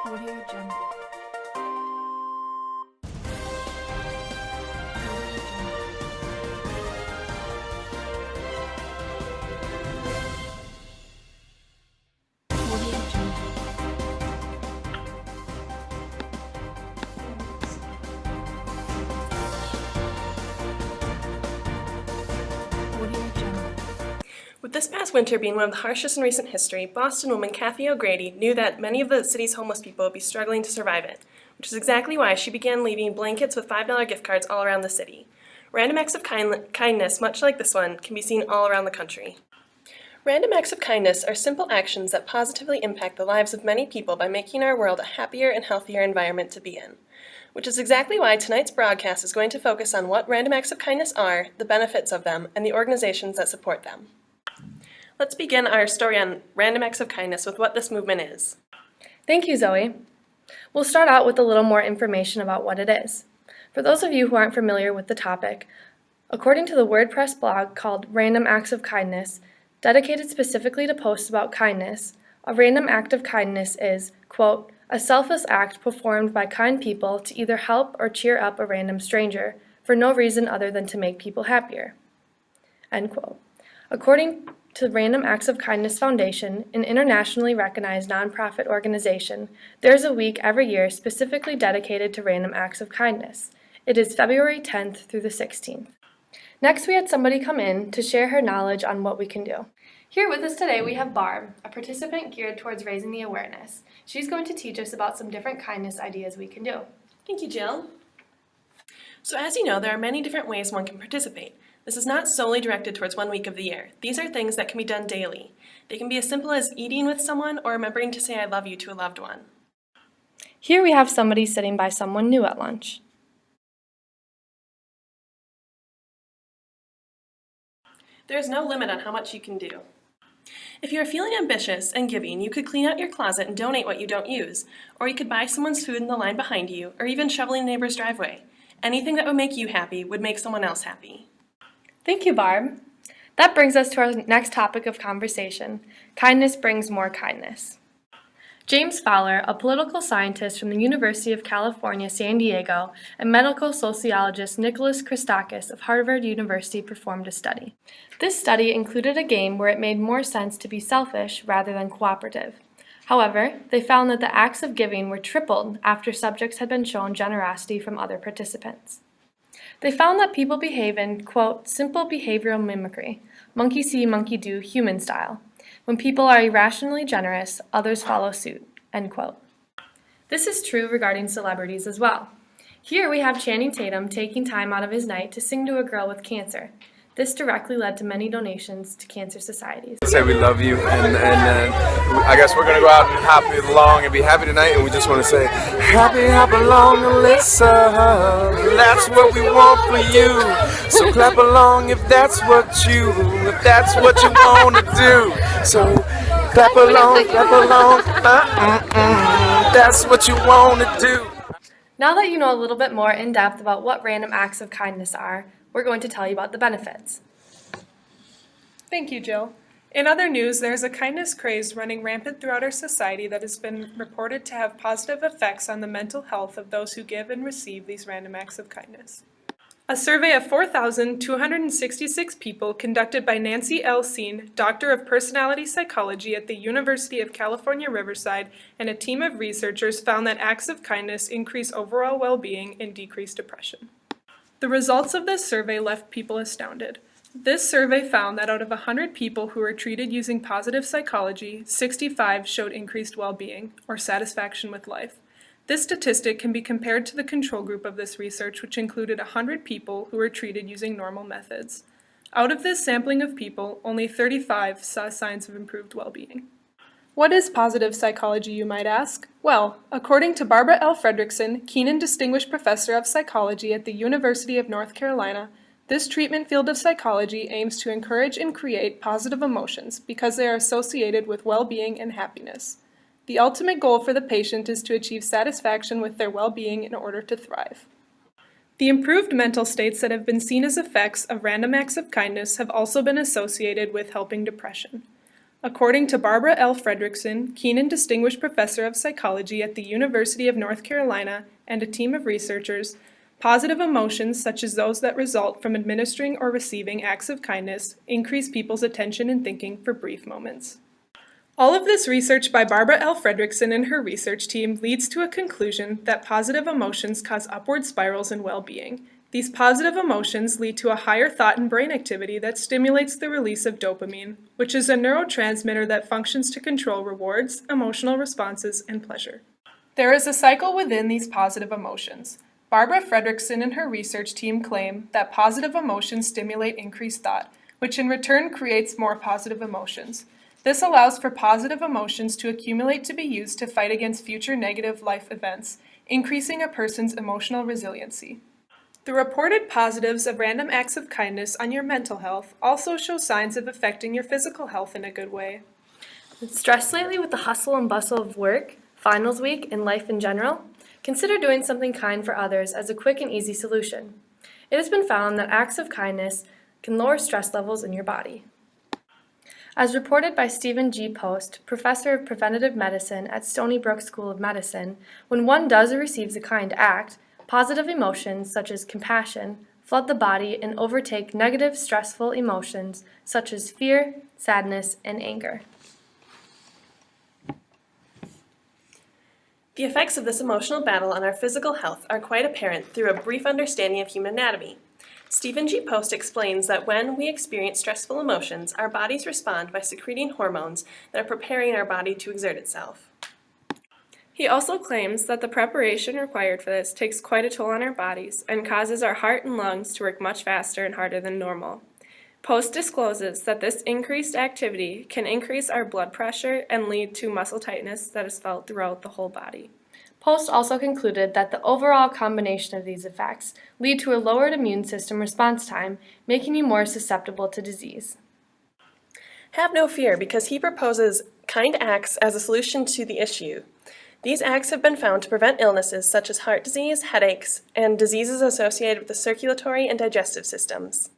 Audio Jungle. With this past winter being one of the harshest in recent history, Boston woman Kathy O'Grady knew that many of the city's homeless people would be struggling to survive it, which is exactly why she began leaving blankets with $5 gift cards all around the city. Random acts of kindness, much like this one, can be seen all around the country. Random acts of kindness are simple actions that positively impact the lives of many people by making our world a happier and healthier environment to be in. Which is exactly why tonight's broadcast is going to focus on what random acts of kindness are, the benefits of them, and the organizations that support them. Let's begin our story on random acts of kindness with what this movement is. Thank you, Zoe. We'll start out with a little more information about what it is. For those of you who aren't familiar with the topic, according to the WordPress blog called Random Acts of Kindness, dedicated specifically to posts about kindness, a random act of kindness is, quote, a selfless act performed by kind people to either help or cheer up a random stranger for no reason other than to make people happier, end quote. According to the Random Acts of Kindness Foundation, an internationally recognized nonprofit organization, there's a week every year specifically dedicated to random acts of kindness. It is February 10th through the 16th. Next, we had somebody come in to share her knowledge on what we can do. Here with us today, we have Barb, a participant geared towards raising the awareness. She's going to teach us about some different kindness ideas we can do. Thank you, Jill. So as you know, there are many different ways one can participate. This is not solely directed towards one week of the year. These are things that can be done daily. They can be as simple as eating with someone or remembering to say I love you to a loved one. Here we have somebody sitting by someone new at lunch. There is no limit on how much you can do. If you are feeling ambitious and giving, you could clean out your closet and donate what you don't use, or you could buy someone's food in the line behind you, or even shoveling a neighbor's driveway. Anything that would make you happy would make someone else happy. Thank you, Barb. That brings us to our next topic of conversation. Kindness brings more kindness. James Fowler, a political scientist from the University of California, San Diego, and medical sociologist Nicholas Christakis of Harvard University performed a study. This study included a game where it made more sense to be selfish rather than cooperative. However, they found that the acts of giving were tripled after subjects had been shown generosity from other participants. They found that people behave in, quote, simple behavioral mimicry, monkey see, monkey do, human style. When people are irrationally generous, others follow suit, end quote. This is true regarding celebrities as well. Here we have Channing Tatum taking time out of his night to sing to a girl with cancer. This directly led to many donations to cancer societies. Say we love you, and I guess we're gonna go out and hop along and be happy tonight, and we just want to say, happy, hop along, Alyssa. That's what we want for you. So clap along if that's what you want to do. So clap along, that's what you want to do. Now that you know a little bit more in depth about what random acts of kindness are, we're going to tell you about the benefits. Thank you, Jill. In other news, there is a kindness craze running rampant throughout our society that has been reported to have positive effects on the mental health of those who give and receive these random acts of kindness. A survey of 4,266 people conducted by Nancy L. Seen, Doctor of Personality Psychology at the University of California, Riverside, and a team of researchers found that acts of kindness increase overall well-being and decrease depression. The results of this survey left people astounded. This survey found that out of 100 people who were treated using positive psychology, 65 showed increased well-being, or satisfaction with life. This statistic can be compared to the control group of this research, which included 100 people who were treated using normal methods. Out of this sampling of people, only 35 saw signs of improved well-being. What is positive psychology, you might ask? Well, according to Barbara L. Fredrickson, Keenan Distinguished Professor of Psychology at the University of North Carolina, this treatment field of psychology aims to encourage and create positive emotions because they are associated with well-being and happiness. The ultimate goal for the patient is to achieve satisfaction with their well-being in order to thrive. The improved mental states that have been seen as effects of random acts of kindness have also been associated with helping depression. According to Barbara L. Fredrickson, Keenan Distinguished Professor of Psychology at the University of North Carolina, and a team of researchers, positive emotions, such as those that result from administering or receiving acts of kindness, increase people's attention and thinking for brief moments. All of this research by Barbara L. Fredrickson and her research team leads to a conclusion that positive emotions cause upward spirals in well-being. These positive emotions lead to a higher thought and brain activity that stimulates the release of dopamine, which is a neurotransmitter that functions to control rewards, emotional responses, and pleasure. There is a cycle within these positive emotions. Barbara Fredrickson and her research team claim that positive emotions stimulate increased thought, which in return creates more positive emotions. This allows for positive emotions to accumulate to be used to fight against future negative life events, increasing a person's emotional resiliency. The reported positives of random acts of kindness on your mental health also show signs of affecting your physical health in a good way. Stressed lately with the hustle and bustle of work, finals week, and life in general? Consider doing something kind for others as a quick and easy solution. It has been found that acts of kindness can lower stress levels in your body. As reported by Stephen G. Post, professor of preventative medicine at Stony Brook School of Medicine, when one does or receives a kind act, positive emotions such as compassion flood the body and overtake negative, stressful emotions such as fear, sadness, and anger. The effects of this emotional battle on our physical health are quite apparent through a brief understanding of human anatomy. Stephen G. Post explains that when we experience stressful emotions, our bodies respond by secreting hormones that are preparing our body to exert itself. He also claims that the preparation required for this takes quite a toll on our bodies and causes our heart and lungs to work much faster and harder than normal. Post discloses that this increased activity can increase our blood pressure and lead to muscle tightness that is felt throughout the whole body. Post also concluded that the overall combination of these effects lead to a lowered immune system response time, making you more susceptible to disease. Have no fear, because he proposes kind acts as a solution to the issue. These acts have been found to prevent illnesses such as heart disease, headaches, and diseases associated with the circulatory and digestive systems.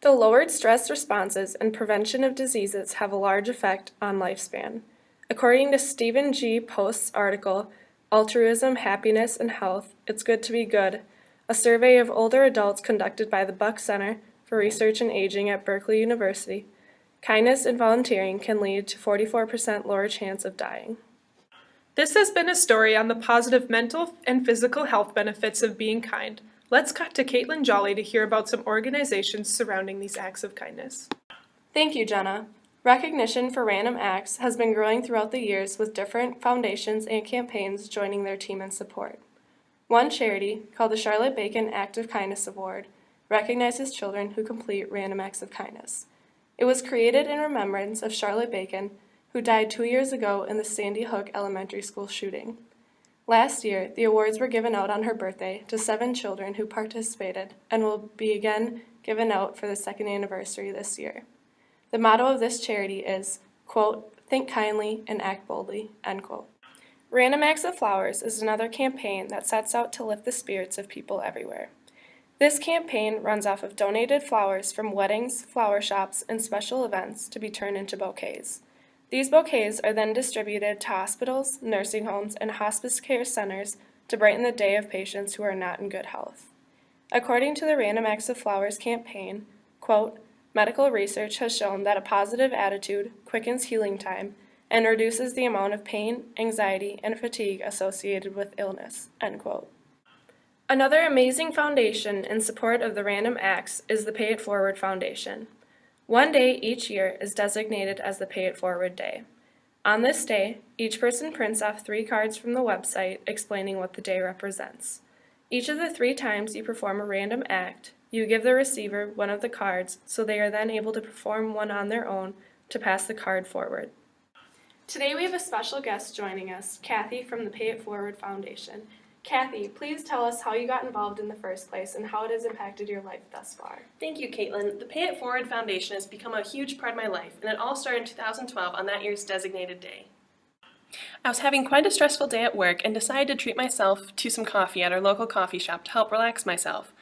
The lowered stress responses and prevention of diseases have a large effect on lifespan. According to Stephen G. Post's article, Altruism, Happiness, and Health, It's Good to Be Good, a survey of older adults conducted by the Buck Center for Research in Aging at Berkeley University, kindness and volunteering can lead to 44% lower chance of dying. This has been a story on the positive mental and physical health benefits of being kind. Let's cut to Caitlyn Jolly to hear about some organizations surrounding these acts of kindness. Thank you, Jenna. Recognition for random acts has been growing throughout the years, with different foundations and campaigns joining their team in support. One charity, called the Charlotte Bacon Act of Kindness Award, recognizes children who complete random acts of kindness. It was created in remembrance of Charlotte Bacon, who died 2 years ago in the Sandy Hook Elementary School shooting. Last year, the awards were given out on her birthday to 7 children who participated and will be again given out for the 2nd anniversary this year. The motto of this charity is, quote, "Think kindly and act boldly," end quote. Random Acts of Flowers is another campaign that sets out to lift the spirits of people everywhere. This campaign runs off of donated flowers from weddings, flower shops, and special events to be turned into bouquets. These bouquets are then distributed to hospitals, nursing homes, and hospice care centers to brighten the day of patients who are not in good health. According to the Random Acts of Flowers campaign, quote, "Medical research has shown that a positive attitude quickens healing time and reduces the amount of pain, anxiety, and fatigue associated with illness," end quote. Another amazing foundation in support of the Random Acts is the Pay It Forward Foundation. One day each year is designated as the Pay It Forward Day. On this day, each person prints off 3 cards from the website explaining what the day represents. Each of the 3 times you perform a random act, you give the receiver one of the cards, so they are then able to perform one on their own to pass the card forward. Today we have a special guest joining us, Kathy from the Pay It Forward Foundation. Kathy, please tell us how you got involved in the first place and how it has impacted your life thus far. Thank you, Caitlyn. The Pay It Forward Foundation has become a huge part of my life, and it all started in 2012 on that year's designated day. I was having quite a stressful day at work and decided to treat myself to some coffee at our local coffee shop to help relax myself.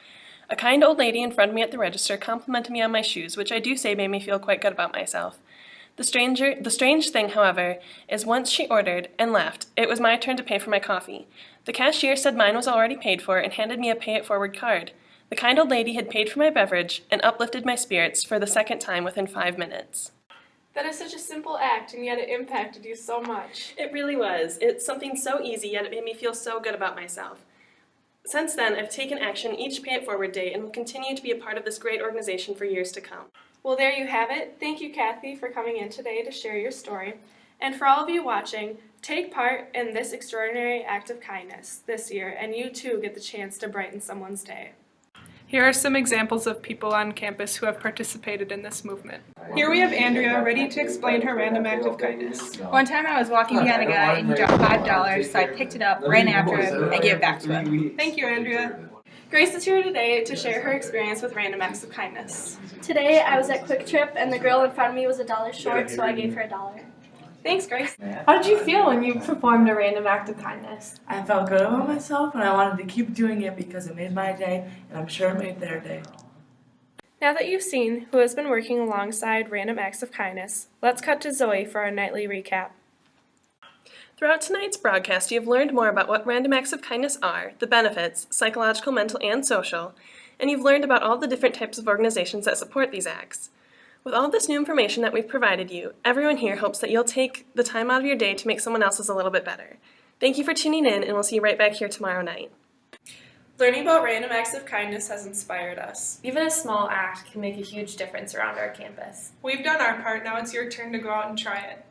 A kind old lady in front of me at the register complimented me on my shoes, which I do say made me feel quite good about myself. The strange thing, however, is once she ordered and left, it was my turn to pay for my coffee. The cashier said mine was already paid for and handed me a pay-it-forward card. The kind old lady had paid for my beverage and uplifted my spirits for the second time within 5 minutes. That is such a simple act, and yet it impacted you so much. It really was. It's something so easy, yet it made me feel so good about myself. Since then, I've taken action each Pay It Forward day and will continue to be a part of this great organization for years to come. Well, there you have it. Thank you, Kathy, for coming in today to share your story. And for all of you watching, take part in this extraordinary act of kindness this year, and you too get the chance to brighten someone's day. Here are some examples of people on campus who have participated in this movement. Here we have Andrea ready to explain her random act of kindness. One time I was walking behind a guy and he dropped $5, so I picked it up, ran after him, and gave it back to him. Thank you, Andrea. Grace is here today to share her experience with random acts of kindness. Today I was at Quick Trip and the girl in front of me was $1 short, so I gave her $1. Thanks, Grace. How did you feel when you performed a random act of kindness? I felt good about myself and I wanted to keep doing it because it made my day and I'm sure it made their day. Now that you've seen who has been working alongside random acts of kindness, let's cut to Zoey for our nightly recap. Throughout tonight's broadcast, you have learned more about what random acts of kindness are, the benefits, psychological, mental, and social, and you've learned about all the different types of organizations that support these acts. With all this new information that we've provided you, everyone here hopes that you'll take the time out of your day to make someone else's a little bit better. Thank you for tuning in, and we'll see you right back here tomorrow night. Learning about random acts of kindness has inspired us. Even a small act can make a huge difference around our campus. We've done our part, now it's your turn to go out and try it.